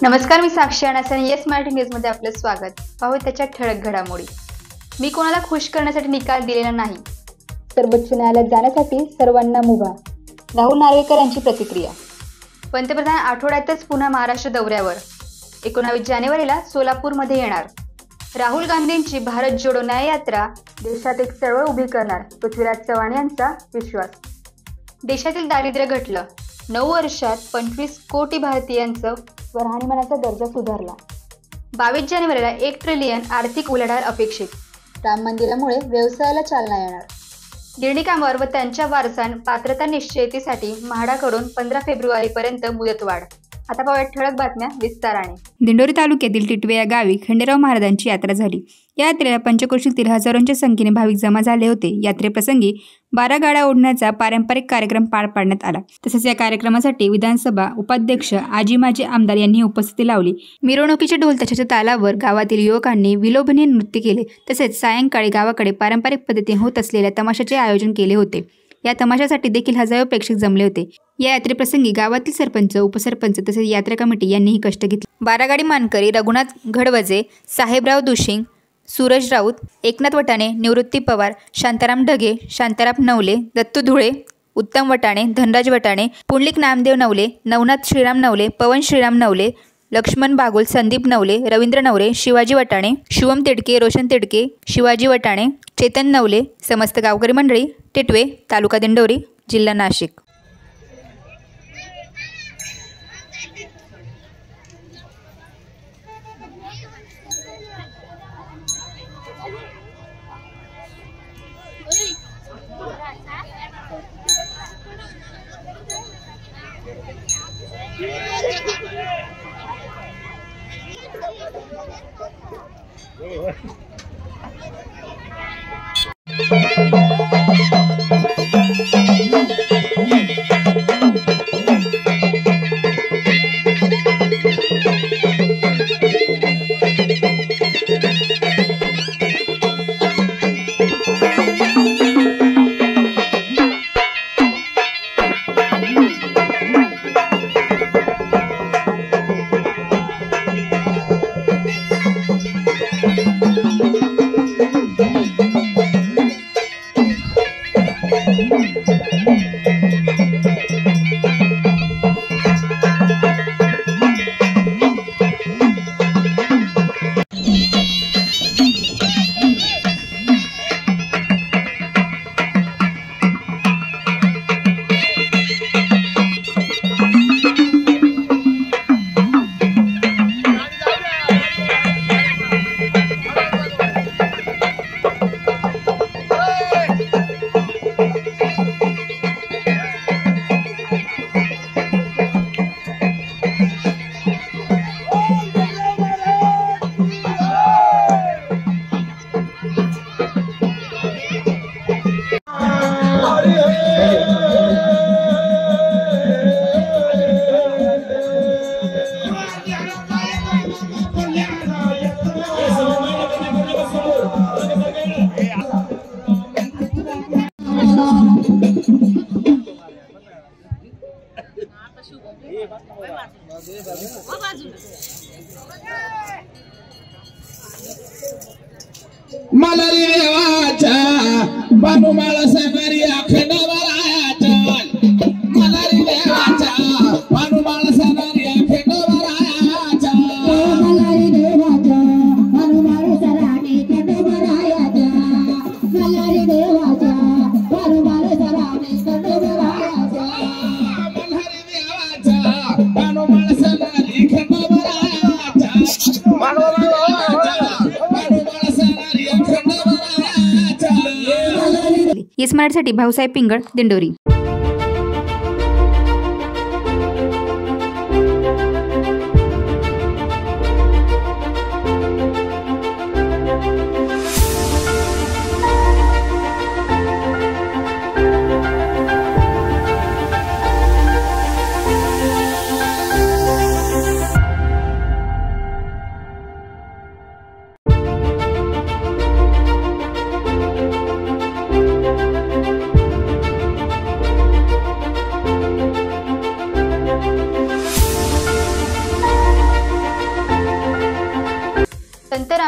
नमस्कार, मी साक्षी आणि येस मराठी न्यूजमध्ये आपलं स्वागत. पाहू त्याच्या ठळक घडामोडी. मी कोणाला खुश करण्यासाठी निकाल दिलेला नाही. सर्वोच्च न्यायालयात जाण्यासाठी सर्वांना मुभा. राहुल नार्वेकर यांची प्रतिक्रिया. पंतप्रधान आठवड्यातच पुन्हा महाराष्ट्र दौऱ्यावर. 19 जानेवारीला सोलापूरमध्ये येणार. राहुल गांधींची भारत जोडो न्याय यात्रा देशात एक चळवळ उभी करणार, पृथ्वीराज चव्हाण यांचा विश्वास. देशातील दारिद्र्य घटलं. 9 वर्षात 25 कोटी भारतीयांचं स्वराहणीमानाचा दर्जा सुधारला. 22 जानेवारीला 1 ट्रिलियन आर्थिक उलाढाल अपेक्षित. राम मंदिरामुळे व्यवसायाला चालना येणार. गिरणी कामगार व त्यांच्या वारसांना पात्रता निश्चितीसाठी म्हाडाकडून 15 फेब्रुवारीपर्यंत मुदतवाढ. आता पाहूया ठळक बातम्या विस्ताराने. दिंडोरी तालुक्यातील टिटवे या गावी खंडेराव महाराजांची यात्रा झाली. या यात्रेला पंचक्रोशीतील हजारोंच्या संख्येने भाविक जमा झाले होते. यात्रेप्रसंगी 12 गाड्या ओढण्याचा पारंपरिक कार्यक्रम पार पाडण्यात आला. तसेच या कार्यक्रमासाठी विधानसभा उपाध्यक्ष आजी माजी आमदार यांनी उपस्थिती लावली. मिरवणुकीच्या ढोल ताशाच्या तालावर गावातील युवकांनी विलोभनीय नृत्य केले. तसेच सायंकाळी गावाकडे पारंपरिक पद्धतीने होत असलेल्या तमाशाचे आयोजन केले होते. या तमाशासाठी देखील हजारो प्रेक्षक जमले होते. या यात्रेप्रसंगी गावातील सरपंच, उपसरपंच तसेच यात्रा कमिटी यांनीही कष्ट घेतले. 12 गाडी मानकरी रघुनाथ घडवजे, साहेबराव दुशिंग, सूरज राऊत, एकनाथ वटाणे, निवृत्ती पवार, शांताराम ढगे, शांताराम नवले, दत्तू धुळे, उत्तम वटाणे, धनराज वटाणे, पुंडलिक नामदेव नवले, नवनाथ श्रीराम नवले, पवन श्रीराम नवले, लक्ष्मण बागुल, संदीप नवले, रवींद्र नवरे, शिवाजी वटाणे, शुभम तिडके, रोशन तिडके, शिवाजी वटाणे, चेतन नवले, समस्त गावकरी मंडळी, टिटवे, तालुका दिंडोरी, जिल्हा नाशिक. मलारी देवाचा बानुमाळा सणारी अखंडवरायाचा. मलारी देवाचा बानुमाळा सणारी अखंडवरायाचा. मलारी देवाचा बानुमाळा सणारी अखंडवरायाचा. मलारी देवाचा बानुमाळा सणारी अखंडवरायाचा. मलारी देवाचा बानुमाळा सणारी अखंडवरायाचा. येस मराठीसाठी भाऊसाहेब पिंगळ, दिंडोरी.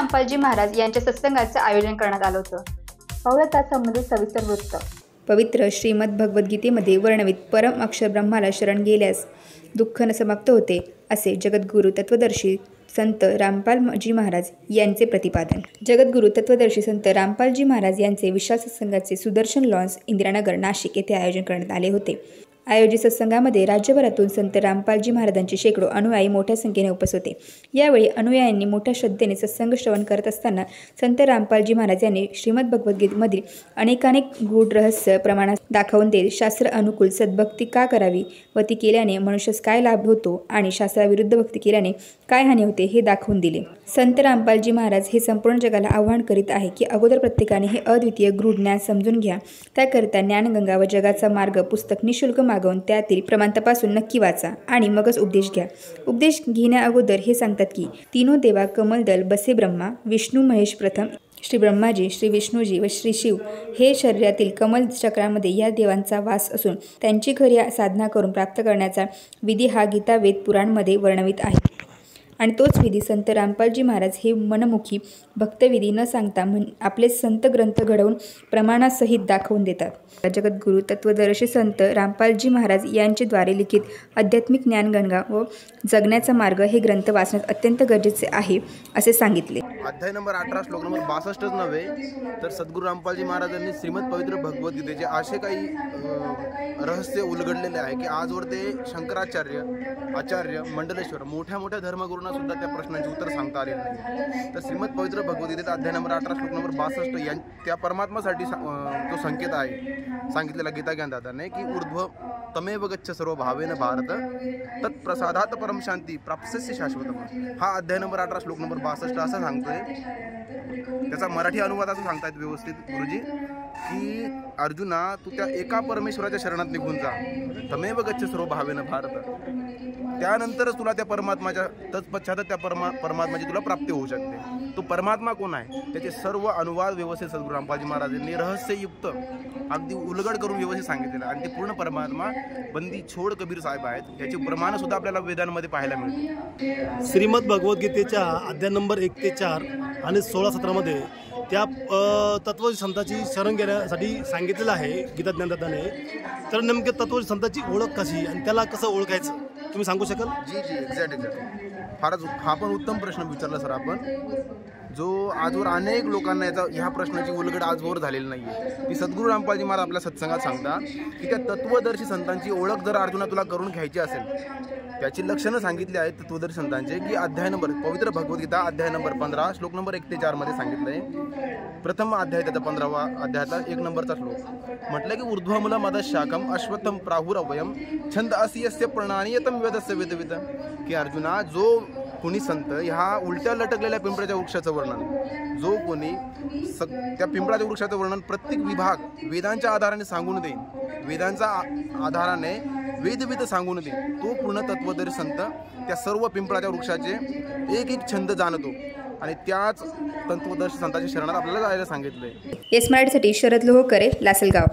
रामपालजी महाराज यांच्या सत्संगाचं आयोजन करण्यात आलं होतं. पाहूया त्यासंबंधित सविस्तर वृत्त. पवित्र श्रीमद भगवद्गीतेमध्ये वर्णवित परम अक्षर ब्रह्माला शरण गेल्यास दुःख न समाप्त होते, असे जगद्गुरू तत्वदर्शी संत रामपालजी महाराज यांचे प्रतिपादन. जगद्गुरू तत्वदर्शी संत रामपालजी महाराज यांचे विशाल सत्संगाचे सुदर्शन लॉन्स इंदिरानगर नाशिक येथे आयोजन करण्यात आले होते. आयोजित सत्संगामध्ये राज्यभरातून संत रामपालजी महाराजांचे शेकडो अनुयायी मोठ्या संख्येने उपस्थित होते. यावेळी अनुयायांनी मोठ्या श्रद्धेने सत्संग श्रवण करत असताना संत रामपालजी महाराज यांनी श्रीमद भगवद्गीतेमधील अनेकानेक गूढ रहस्य प्रमाणात दाखवून देत शास्त्र अनुकूल सद्भक्ती का करावी व ती केल्याने मनुष्यास काय लाभ होतो आणि शास्त्राविरुद्ध भक्ती केल्याने काय हानी होते हे दाखवून दिले. संत रामपालजी महाराज हे संपूर्ण जगाला आवाहन करीत आहे की अगोदर प्रत्येकाने हे अद्वितीय गूढ ज्ञान समजून घ्या. त्याकरिता ज्ञानगंगा व जगाचा मार्ग पुस्तक निःशुल्क मागवून त्यातील प्रमाण तपासून नक्की वाचा आणि मगच उपदेश घ्या. उपदेश घेण्या अगोदर हे सांगतात की तीनो देवा कमलदल बसे ब्रह्मा विष्णू महेश प्रथम श्री ब्रह्माजी श्री विष्णूजी व श्री शिव हे शरीरातील कमल चक्रामध्ये या देवांचा वास असून त्यांची खरी साधना करून प्राप्त करण्याचा विधी हा गीता वेद पुराणमध्ये वर्णवित आहे. आणि तोच विधी संत रामपालजी महाराज हे मनमुखी भक्तविधी न सांगता आपले संत ग्रंथ घडवून प्रमाणासहित दाखवून देतात. जगद्गुरू तत्वदर्शी संत रामपालजी महाराज यांच्याद्वारे लिखित आध्यात्मिक ज्ञानगंगा व जगण्याचा मार्ग हे ग्रंथ वाचण्यात अत्यंत गरजेचे आहे असे सांगितले. अध्याय नंबर 18 श्लोक नंबर 62च नव्हे तर सद्गुरू रामपालजी महाराजांनी श्रीमद पवित्र भगवद्गीतेचे असे काही रहस्य उलगडलेले आहे की आजवर ते शंकराचार्य आचार्य मंडलेश्वर मोठ्या मोठ्या धर्मगुरूंना सुद्धा त्या प्रश्नांचे उत्तर सांगता आले नाही. तर श्रीमद पवित्र भगवद्गीतेत अध्याय नंबर 18 श्लोक नंबर 62 त्या परमात्मासाठी तो संकेत आहे सांगितलेला गीता ज्ञानदाताने की ऊर्ध्व तमेव गच्छ सर्व भावेन भारत तत्प्रसादात परम शांती प्राप्स्यस्य शाश्वतम. हा अध्याय नंबर 18 श्लोक नंबर 62 असं सांगतोय. त्याचा मराठी अनुवाद असं सांगतायत व्यवस्थित गुरुजी की अर्जुना तू त्या एका परमेश्वराच्या शरणात निघून जा. तमेव गच्छ सर्व भावेन भारत. त्यानंतरच तुला त्या परमात्माच्या तत्पश्चात त्या परमात्माची तुला प्राप्ती होऊ शकते. तो परमात्मा कोण आहे त्याचे सर्व अनुवाद व्यवस्थित सद्गुरू रामपालजी महाराजांनी रहस्ययुक्त अगदी उलगड करून व्यवस्थित सांगितलेलं आणि ते पूर्ण परमात्मा बंदी छोड कबीर साहेब आहेत याचे प्रमाण सुद्धा आपल्याला वेदांमध्ये पाहायला मिळते. श्रीमद भगवद्गीतेच्या अध्याय नंबर 1 ते 4 आणि 16-17 मध्ये त्या तत्व संतांची शरण घेण्यासाठी सांगितलेलं आहे गीता ज्ञानदाताने. तर नेमके तत्व संतांची ओळख कशी आणि त्याला कसं ओळखायचं तुम्ही सांगू शकाल? जी एक्झॅक्ट फारच हा पण उत्तम प्रश्न विचारला सर आपण, जो आजवर अनेक लोकांना ह्या प्रश्नाची उलगड आजवर झालेली नाही आहे. की सद्गुरू रामपालजी महाराज आपल्या सत्संगात सांगतात की त्या तत्वदर्शी संतांची ओळख जर अर्जुना तुला करून घ्यायची असेल त्याची लक्षणं सांगितली आहेत तत्वदर्शी संतांचे की अध्याय नंबर पवित्र भगवद्गीता अध्याय नंबर 15 श्लोक नंबर 1 ते 4 मध्ये सांगितलं आहे. प्रथम अध्याय त्याचा 15वा अध्यायातला 1 नंबरचा श्लोक म्हटलं की ऊर्ध्वमूल मदशाकम अश्वत्थम प्राहुरवयम छंद अस्यस्य प्रणानियतम वेदस्य वेदविद. की अर्जुना जो कोणी संत ह्या उलट्या लटकलेल्या पिंपळाच्या वृक्षाचं वर्णन जो कोणी त्या पिंपळाच्या वृक्षाचं वर्णन प्रत्येक विभाग वेदांच्या आधाराने सांगून देईन वेदांच्या आधाराने वेदविद सांगून देईन तो पूर्ण तत्वदर्शी संत त्या सर्व पिंपळाच्या वृक्षाचे एक एक छंद जाणतो आणि त्याच तत्वदर्शी संतांच्या शरणात आपल्याला जायला सांगितलंय. येस मराठीसाठी शरद लोहकरे, लासलगाव.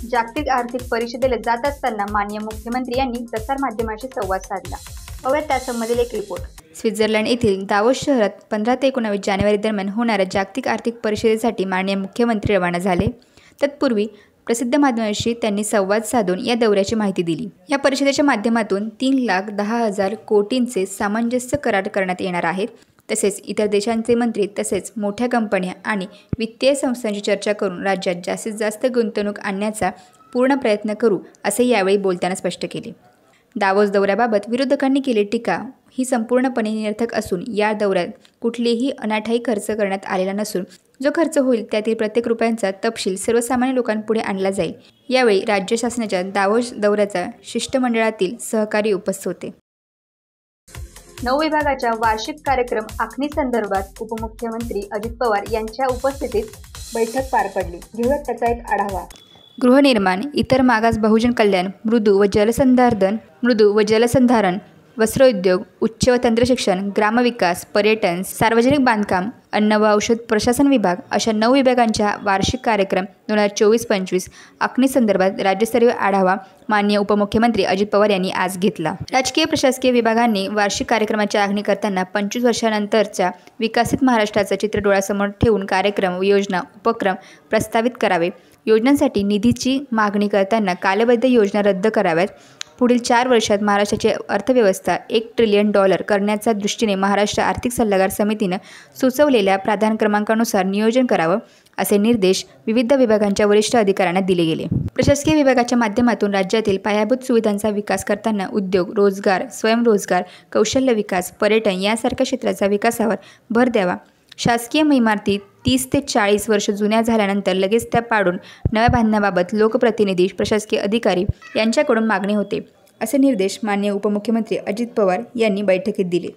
जागतिक आर्थिक परिषदेला जात असताना माननीय मुख्यमंत्री यांनी प्रसारमाध्यमांशी संवाद साधला. पाहूया त्यासंबंधित एक रिपोर्ट. स्वित्झर्लंड येथील दावोस शहरात 15 ते 19 जानेवारी दरम्यान होणाऱ्या जागतिक आर्थिक परिषदेसाठी माननीय मुख्यमंत्री रवाना झाले. तत्पूर्वी प्रसिद्ध माध्यमांशी त्यांनी संवाद साधून या दौऱ्याची माहिती दिली. या परिषदेच्या माध्यमातून 3,10,000 कोटींचे सामंजस्य करार करण्यात येणार आहेत. तसेच इतर देशांचे मंत्री तसेच मोठ्या कंपन्या आणि वित्तीय संस्थांची चर्चा करून राज्यात जास्तीत जास्त गुंतवणूक आणण्याचा पूर्ण प्रयत्न करू असे यावेळी बोलताना स्पष्ट केले. दावोस दौऱ्याबाबत विरोधकांनी केलेली टीका ही संपूर्णपणे निरर्थक असून या दौऱ्यात कुठलेही अनाठायी खर्च करण्यात आलेला नसून जो खर्च होईल त्यातील प्रत्येक रुपयांचा तपशील सर्वसामान्य लोकांपुढे आणला जाईल. यावेळी राज्य शासनाच्या दावोस दौऱ्याचा शिष्टमंडळातील सहकारी उपस्थित होते. 9 विभागाच्या वार्षिक कार्यक्रम आखणी संदर्भात उपमुख्यमंत्री अजित पवार यांच्या उपस्थितीत बैठक पार पडली. घेऊयात त्याचा एक आढावा. गृहनिर्माण, इतर मागास बहुजन कल्याण, मृदू व जलसंधारण वस्त्रोद्योग, उच्च व तंत्रशिक्षण, ग्रामविकास, पर्यटन, सार्वजनिक बांधकाम, अन्न व औषध प्रशासन विभाग अशा 9 विभागांच्या वार्षिक कार्यक्रम 2024-25 आखणीसंदर्भात राज्यस्तरीय आढावा माननीय उपमुख्यमंत्री अजित पवार यांनी आज घेतला। राजकीय प्रशासकीय विभागांनी वार्षिक कार्यक्रमाची आखणी करताना 25 वर्षानंतरच्या विकसित महाराष्ट्राचं चित्र डोळ्यासमोर ठेवून कार्यक्रम, योजना, उपक्रम प्रस्तावित करावे। योजनांसाठी निधीची मागणी करताना कालबद्ध योजना रद्द कराव्यात। पुढील 4 वर्षात महाराष्ट्राची अर्थव्यवस्था $1 ट्रिलियन करण्याच्या दृष्टीने महाराष्ट्र आर्थिक सल्लागार समितीनं सुचवलेल्या प्राधान्य क्रमांकानुसार नियोजन करावं, असे निर्देश विविध विभागांच्या वरिष्ठ अधिकाऱ्यांना दिले गेले। प्रशासकीय विभागाच्या माध्यमातून राज्यातील पायाभूत सुविधांचा विकास करताना उद्योग, रोजगार, स्वयंरोजगार, कौशल्य विकास, पर्यटन यासारख्या क्षेत्राचा विकासावर भर द्यावा। शासकीय इमारती 30 ते 40 वर्ष जुन्या झाल्यानंतर लगेच त्या पाडून नव्या बांधण्याबाबत लोकप्रतिनिधी, प्रशासकीय अधिकारी यांच्याकडून मागणी होते, असे निर्देश माननीय उपमुख्यमंत्री अजित पवार यांनी बैठकीत दिले।